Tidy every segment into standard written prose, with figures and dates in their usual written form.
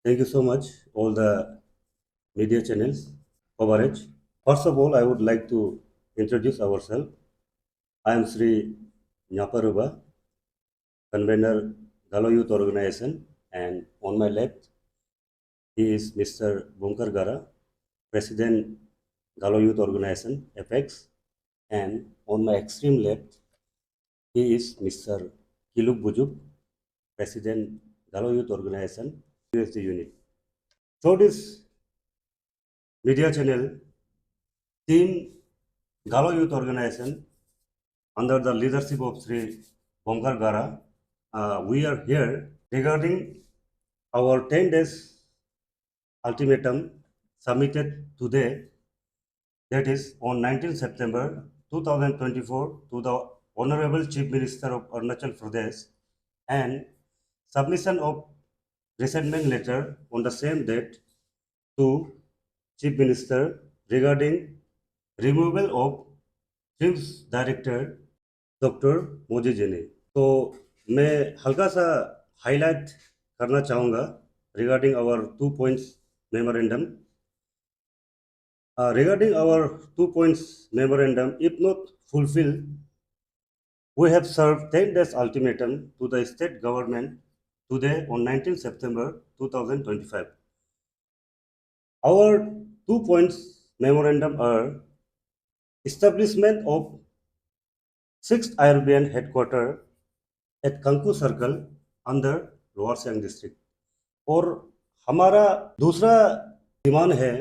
Thank you so much, all the media channels coverage. First of all, I would like to introduce ourselves. I am Sri Nyaparuba, convener Galo Youth Organization, and on my left, he is Mr. Bunkar Gara, President Galo Youth Organization, FX, and on my extreme left, he is Mr. Kiluk Bujuk, President Galo Youth Organization, USD Unit. So this media channel, Team Galo Youth Organization, under the leadership of Sri Bongkar Gara, we are here regarding our 10 days ultimatum submitted today, that is on 19 September 2024 to the Honorable Chief Minister of Arunachal Pradesh, and submission of resentment letter on the same date to Chief Minister regarding removal of films director doctor Moji Jini. तो मैं हल्का सा highlight करना चाहूँगा regarding our 2 points memorandum. Regarding our 2 points memorandum, if not fulfilled, we have served 10 days ultimatum to the state government today on 19 September 2025. Our 2 points memorandum are establishment of 6th IRBN headquarter at Kanku Circle under lower Siang district, और हमारा दूसरा demand है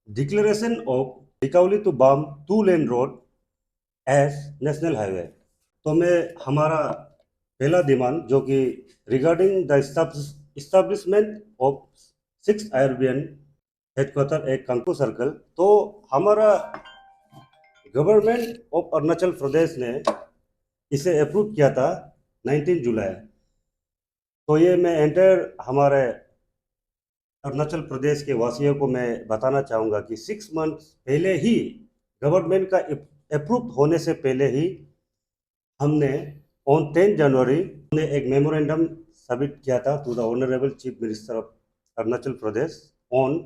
declaration of Dikauli to Bam 2 lane road as national highway. तो मैं हमारा पहला demand जो कि regarding the establishment of 6th IRBN headquarter at Kanku circle, तो हमारा गवर्नमेंट ऑफ अरुणाचल प्रदेश ने इसे अप्रूव किया था 19 जुलाई। तो ये मैं एंटायर हमारे अरुणाचल प्रदेश के वासियों को मैं बताना चाहूँगा कि 6 मंथ पहले ही गवर्नमेंट का अप्रूव होने से पहले ही हमने ऑन 10 जनवरी ने एक मेमोरेंडम सबमिट किया था to the honourable chief minister of Arunachal Pradesh on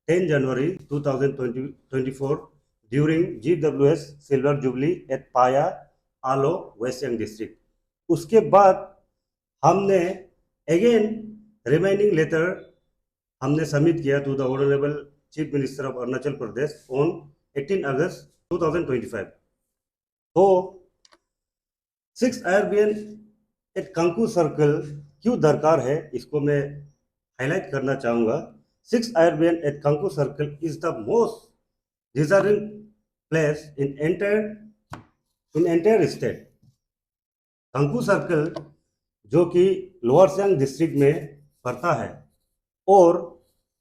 10 January 2024 during GWS silver jubilee at Paya Aalo West Siang district. उसके बाद हमने अगेन रिमाइंडिंग लेटर हमने सबमिट किया to the honourable chief minister of Arunachal Pradesh on 18 August 2025। तो 6th IRBN at Kanku circle क्यों दरकार है, इसको मैं हाईलाइट करना चाहूँगा। 6th IRBN at Kanku circle is the most desiring place in entire state. Kangku circle जो कि लोअर सियांग डिस्ट्रिक्ट में पड़ता है, और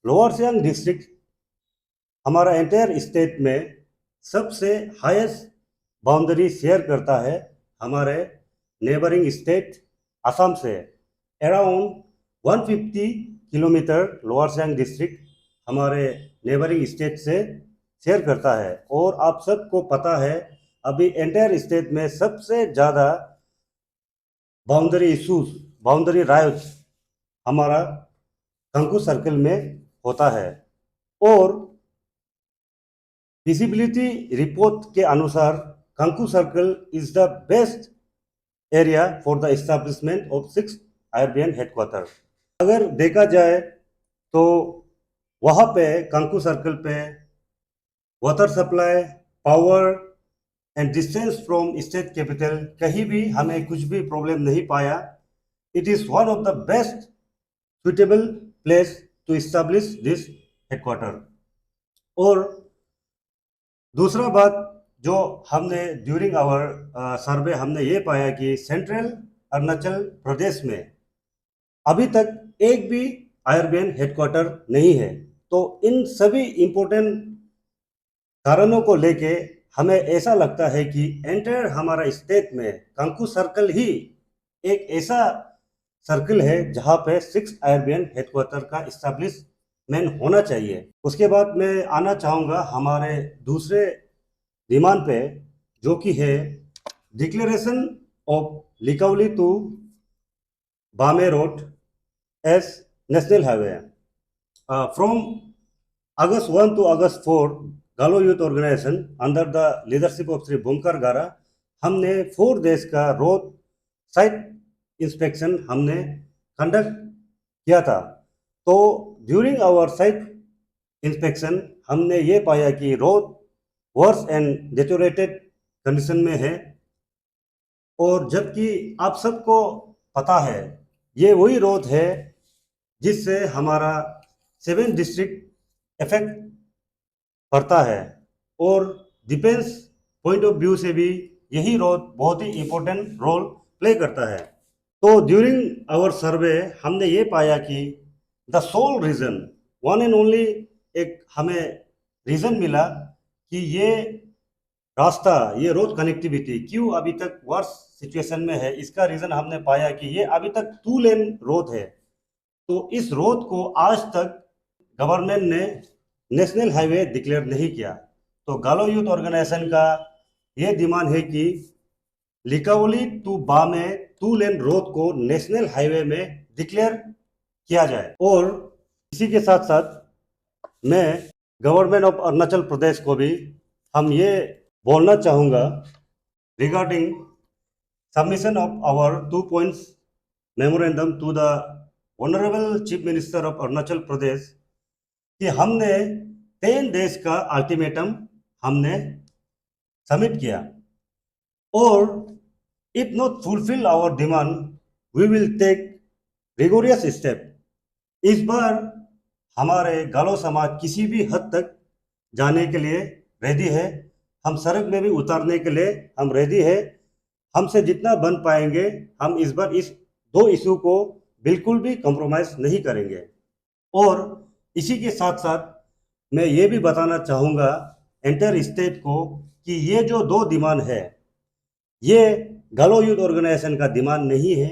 लोअर सियांग डिस्ट्रिक्ट हमारा एंटायर स्टेट में सबसे हाईएस्ट बाउंड्री शेयर करता है हमारे नेबरिंग स्टेट असम से। Around 150 kilometre lower Siang district हमारे नेबरिंग स्टेट से शेयर करता है। और आप सबको पता है अभी एंटायर स्टेट में सबसे ज़्यादा बाउंड्री इशूज, बाउंड्री राइट्स हमारा कंकू सर्कल में होता है। और विजिबिलिटी रिपोर्ट के अनुसार Kangku circle is the best area for the establishment of 6th IRBN headquarter. अगर देखा जाए तो वहाँ पे कंकू सर्कल पे water supply, power and distance from state capital कहीं भी हमें कुछ भी प्रॉब्लम नहीं पाया। It is one of the best suitable place to establish this headquarter. और दूसरा बात जो हमने ड्यूरिंग आवर सर्वे हमने ये पाया कि सेंट्रल अरुणाचल प्रदेश में अभी तक एक भी IRBN हेडक्वार्टर नहीं है। तो इन सभी इम्पोर्टेंट कारणों को लेके हमें ऐसा लगता है कि एंटायर हमारा स्टेट में कंकू सर्कल ही एक ऐसा सर्कल है जहां पे 6th IRBN हेडक्वार्टर का इस्टेब्लिशमेंट होना चाहिए। उसके बाद मैं आना चाहूँगा हमारे दूसरे डिमांड पे, जो कि है declaration of Likabali to Bame road as national highway. From August 1 to August 4, Galo youth organization under the leadership of Shri Bhumkar Gara, हमने 4 देश का रोड साइट इंस्पेक्शन हमने कंडक्ट किया था। तो ड्यूरिंग आवर साइट इंस्पेक्शन हमने ये पाया कि road verse and deteriorated condition में है। और जबकि आप सबको पता है ये वही रोड है जिससे हमारा 7 डिस्ट्रिक्ट इफेक्ट पड़ता है, और डिफेंस पॉइंट ऑफ व्यू से भी यही रोड बहुत ही इम्पोर्टेंट रोल प्ले करता है। तो ड्यूरिंग आवर सर्वे हमने ये पाया कि the soul reason, one and only एक हमें रीज़न मिला कि ये रास्ता, ये रोड कनेक्टिविटी क्यों अभी तक वर्स सिचुएशन में है। इसका रीज़न हमने पाया कि ये अभी तक 2 लेन रोड है। तो इस रोड को आज तक गवर्नमेंट ने नेशनल हाईवे डिक्लेयर नहीं किया। तो गालो यूथ ऑर्गेनाइजेशन का ये डिमांड है कि लिकावली टू बामे 2 लेन रोड को नेशनल हाईवे में डिक्लेयर किया जाए। और इसी के साथ साथ मैं गवर्नमेंट ऑफ अरुणाचल प्रदेश को भी हम ये बोलना चाहूँगा regarding submission of our 2 points memorandum to the honourable chief minister of Arunachal Pradesh कि हमने 10 देश का अल्टीमेटम हमने सबमिट किया, और if not fulfill our demand we will take rigorous step. इस बार हमारे गालो समाज किसी भी हद तक जाने के लिए रेडी है। हम सड़क में भी उतारने के लिए हम रेडी है। हमसे जितना बन पाएंगे हम इस बार इस 2 इशू को बिल्कुल भी कॉम्प्रोमाइज़ नहीं करेंगे। और इसी के साथ साथ मैं ये भी बताना चाहूँगा एंटायर स्टेट को कि ये जो 2 डिमांड है ये गालो यूथ ऑर्गेनाइजेशन का डिमांड नहीं है,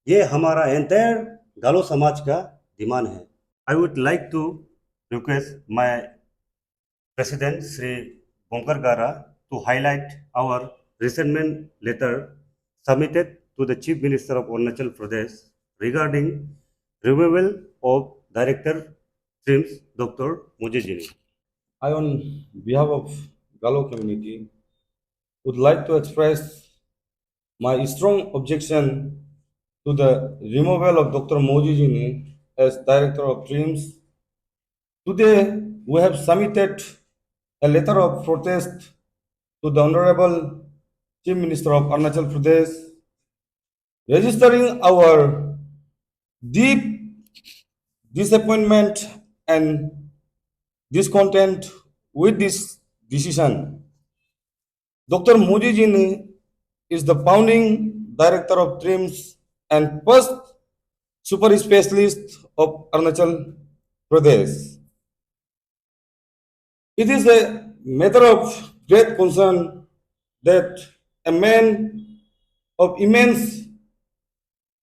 ये हमारा एंटायर गालो समाज का डिमांड है। I would like to request my president Shri Bonkar Gara to highlight our resentment letter submitted to the Chief Minister of Arunachal Pradesh regarding removal of Director Trims Dr. Mujijini. I, on behalf of Galo community, would like to express my strong objection to the removal of Dr. Mojijini as Director of Dreams. Today, we have submitted a letter of protest to the Honorable Chief Minister of Arunachal Pradesh, registering our deep disappointment and discontent with this decision. Dr. Mojijini is the founding director of TRIMS and first super specialist of Arunachal Pradesh. It is a matter of great concern that a man of immense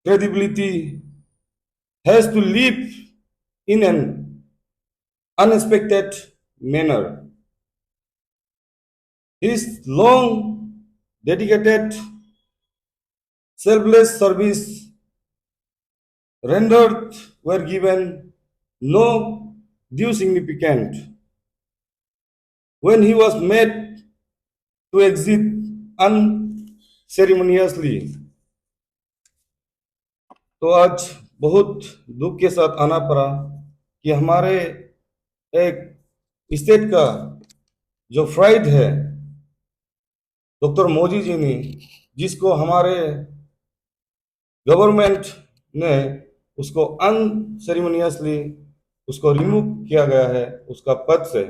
credibility has to live in an unexpected manner. His long, dedicated, selfless service rendered were given no due significance when he was made to exit unceremoniously. तो आज बहुत दुख के साथ आना पड़ा कि हमारे एक स्टेट का जो फ्राइड है डॉक्टर मोदी जी ने, जिसको हमारे गवर्नमेंट ने उसको अनसेरेमोनियसली उसको रिमूव किया गया है उसका पद से।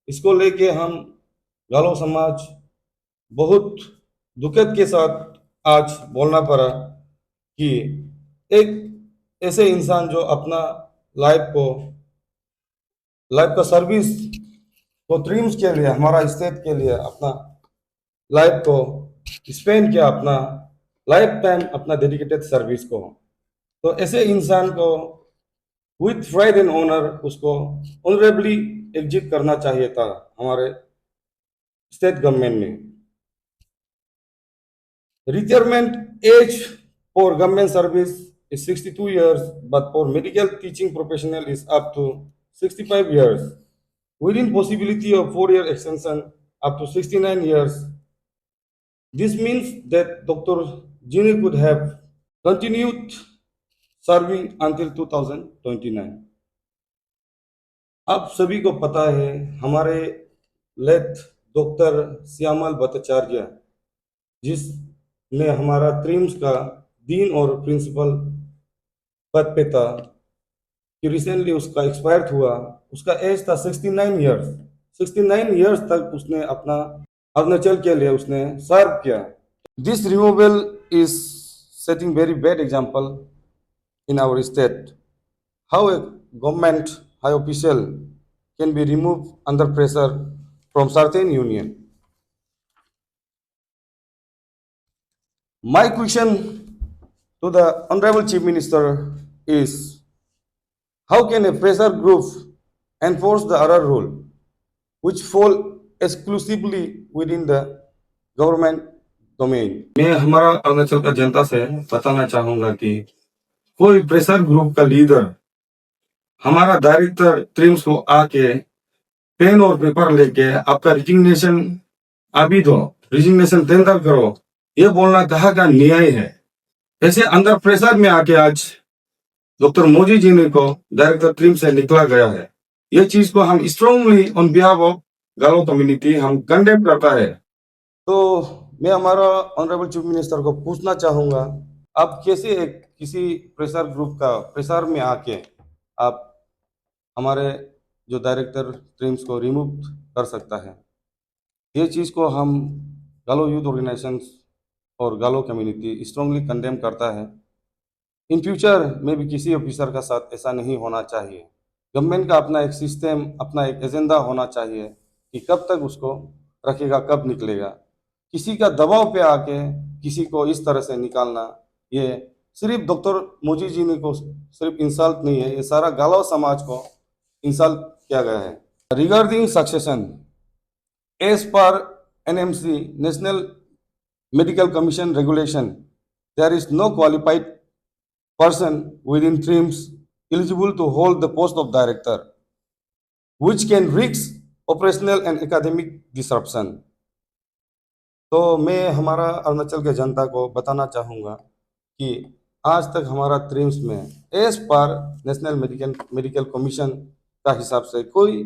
इसको लेके हम गालो समाज बहुत दुखद के साथ आज बोलना पड़ा कि एक ऐसे इंसान जो अपना लाइफ का सर्विस को ड्रीम्स के लिए, हमारा स्टेट के लिए अपना लाइफ को स्पेंड किया, अपना लाइफ टाइम अपना डेडिकेटेड सर्विस को, तो ऐसे इंसान को विथ प्राइड एंड ऑनर उसको ऑनरेबली एग्जिट करना चाहिए था हमारे स्टेट गवर्नमेंट ने। Retirement age for government service is 62 years, but for medical teaching professional is up to 65 years, within possibility of 4-year extension up to 69 years. This means that Dr. Jini could have continued serving until 2029. आप सभी को पता है हमारे late doctor Shyamal Bhattacharya, जिसने हमारा TRIMS का dean और प्रिंसिपल पद पे था, कि रिसेंटली उसका एक्सपायर हुआ। उसका एज था 69 ईयर्स। 69 ईयर्स तक उसने अपना अरुणाचल के लिए उसने सर्व किया। This removal is setting very bad example in our state, how a government high official can be removed under pressure from certain union. My question to the Honorable Chief Minister is, how can a pressure group enforce the other rule, which fall exclusively within the government domain? मैं हमारा अरुणाचल का जनता से बताना चाहूंगा कि कोई pressure group का leader हमारा डायरेक्टर ट्रिम्स को आके पेन और पेपर लेके आपका रिजिग्नेशन अभी दो, रिजिग्नेशन टेंडर करो, ये बोलना कहाँ का न्याय है? ऐसे अंडर प्रेशर में आके आज डॉक्टर मोदी जी ने को डायरेक्टर ट्रिम्स से निकला गया है। ये चीज को हम स्ट्रांगली ऑन बिहाफ ऑफ गालो कम्युनिटी हम कंडेम करता है। तो मैं हमारा ऑनरेबल चीफ मिनिस्टर को पूछना चाहूंगा, आप कैसे किसी प्रेशर ग्रुप का प्रेशर में आके आप हमारे जो डायरेक्टर ट्रिम्स को रिमूव कर सकता है? ये चीज़ को हम गालो यूथ ऑर्गेनाइजेशंस और गालो कम्युनिटी स्ट्रांगली कंडेम करता है। इन फ्यूचर में भी किसी ऑफिसर का साथ ऐसा नहीं होना चाहिए। गवर्नमेंट का अपना एक सिस्टम, अपना एक एजेंडा होना चाहिए कि कब तक उसको रखेगा, कब निकलेगा। किसी का दबाव पे आके किसी को इस तरह से निकालना, ये सिर्फ डॉक्टर मोदी जी ने को सिर्फ इंसल्ट नहीं है, ये सारा गालो समाज को इंसल्ट किया गया है। Regarding succession, as per NMC national medical commission regulation, there is no qualified person within TRIMS eligible to hold the post of director, which can risk operational and academic disruption. तो मैं हमारा अरुणाचल के जनता को बताना चाहूँगा कि आज तक हमारा ट्रिम्स में as per national medical commission का हिसाब से कोई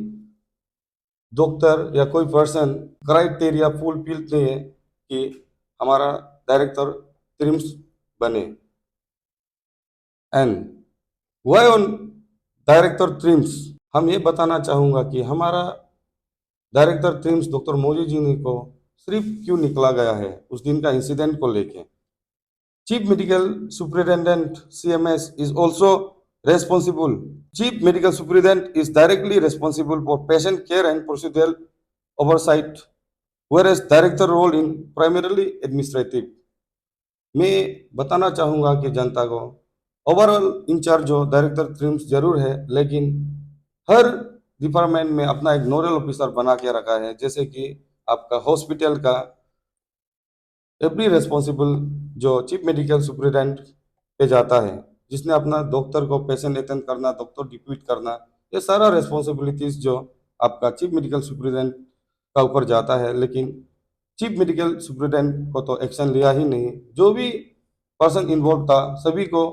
डॉक्टर या कोई पर्सन क्राइटेरिया फुलफिल नहीं है कि हमारा डायरेक्टर ट्रिम्स बने। And why on director TRIMS, हम ये बताना चाहूँगा कि हमारा director TRIMS doctor Modi ji ने को सिर्फ क्यों निकला गया है उस दिन का इंसिडेंट को लेके। Chief medical superintendent CMS is also responsible. Chief Medical Superintendent is directly responsible for patient care and procedural oversight, whereas director role in primarily administrative. मैं बताना चाहूँगा कि जनता को ओवरऑल इंचार्ज जो डायरेक्टर ट्रिम्स जरूर है, लेकिन हर डिपार्टमेंट में अपना एक नोडल ऑफिसर बना के रखा है। जैसे कि आपका हॉस्पिटल का एवरी रेस्पॉन्सिबल जो चीफ मेडिकल सुपरिटेंडेंट पे जाता है, जिसने अपना डॉक्टर को पेशेंट अटेंड करना, डॉक्टर डिप्यूट करना, ये सारा रेस्पॉन्सिबिलिटीज जो आपका चीफ मेडिकल सुपरिटेंडेंट का ऊपर जाता है। लेकिन चीफ मेडिकल सुपरिटेंडेंट को तो एक्शन लिया ही नहीं। जो भी पर्सन इन्वॉल्व था सभी को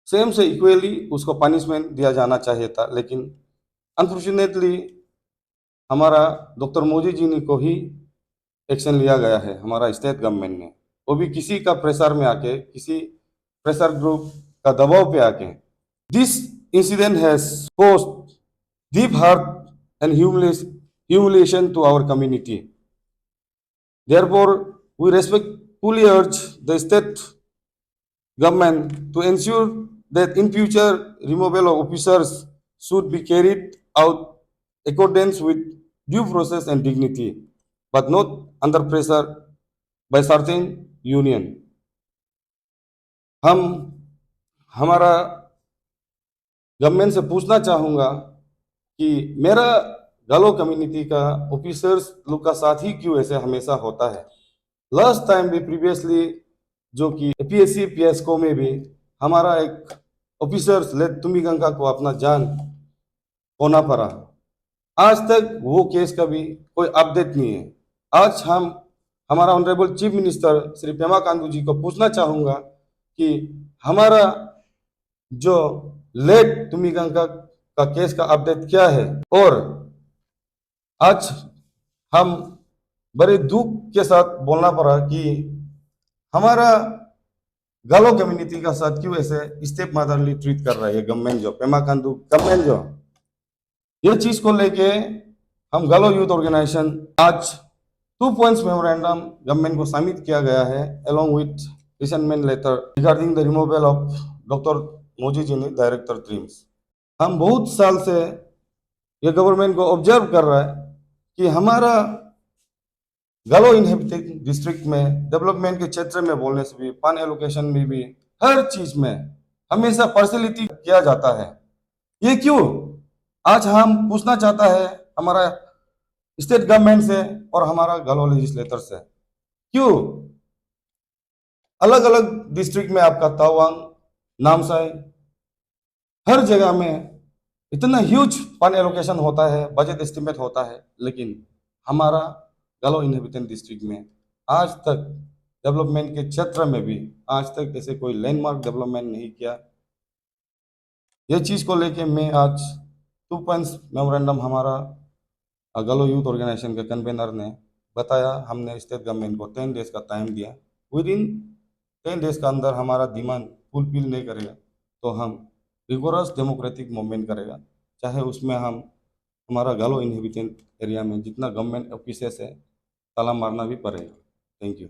सेम से इक्वली उसको पनिशमेंट दिया जाना चाहिए था, लेकिन अनफॉर्चुनेटली हमारा डॉक्टर मोदी जी ने को ही एक्शन लिया गया है हमारा स्टेट गवर्नमेंट ने, वो भी किसी का प्रेशर में आके, किसी प्रेशर ग्रुप का दबाव पे आके। This incident has caused deep hurt and humiliation to our community. Therefore, we respectfully urge the state government to ensure that in future removal of officers should be carried out accordance with due process and dignity, but not under pressure by certain union. हम हमारा government से पूछना चाहूँगा कि मेरा गालो community का officers लोग का साथ ही क्यों ऐसे हमेशा होता है। लास्ट टाइम भी प्रीवियसली जो कि पीएससी पीएसको में भी हमारा एक ऑफिसर्स लेट तुमिगंगा को अपना जान खोना पड़ा। आज तक वो केस का भी कोई अपडेट नहीं है। आज हम हमारा honourable chief minister Shri Pema Khandu ji को पूछना चाहूंगा कि हमारा जो लेट तुमिगंगा का केस का अपडेट क्या है। और आज हम बड़े दुख के साथ बोलना पड़ा कि हमारा गालो कम्युनिटी का साथ क्यों ऐसे स्टेप मदरली ट्रीट कर रहा है गवर्नमेंट जो पेमा खांडू गवर्नमेंट जो। ये चीज को लेके हम गालो यूथ ऑर्गेनाइजेशन आज 2 पॉइंट्स मेमोरेंडम गवर्नमेंट को सबमिट किया गया है along with resentment letter regarding the removal of doctor मोजी जिनी डायरेक्टर ड्रीम्स। हम बहुत साल से ये गवर्नमेंट को ऑब्जर्व कर रहा है कि हमारा गालो इनहेबिटेड डिस्ट्रिक्ट में डेवलपमेंट के क्षेत्र में बोलने से भी फंड एलोकेशन में भी हर चीज में हमेशा पार्शलिटी किया जाता है। ये क्यों? आज हम पूछना चाहता है हमारा स्टेट गवर्नमेंट से और हमारा गालो लेजिस्लेटर से, क्यों अलग अलग डिस्ट्रिक्ट में आपका तवांग नामसाई हर जगह में इतना ह्यूज फंड एलोकेशन होता है, बजट एस्टिमेट होता है, लेकिन हमारा गालो इनहेबिटेंट डिस्ट्रिक्ट में आज तक डेवलपमेंट के क्षेत्र में भी आज तक ऐसे कोई लैंडमार्क डेवलपमेंट नहीं किया। ये चीज को लेके मैं आज 2 पॉइंट्स मेमोरेंडम हमारा गालो यूथ ऑर्गेनाइजेशन के कन्वेनर ने बताया। हमने स्टेट गवर्नमेंट को 10 डेज का टाइम दिया। विद इन 10 डेज का अंदर हमारा डिमांड फुलफिल नहीं करेगा तो हम रिगोरस डेमोक्रेटिक मूवमेंट करेगा, चाहे उसमें हम हमारा गालो इनहेबिटेंट एरिया में जितना गवर्नमेंट ऑफिसेस है ताला मारना भी पड़ेगा। Thank you.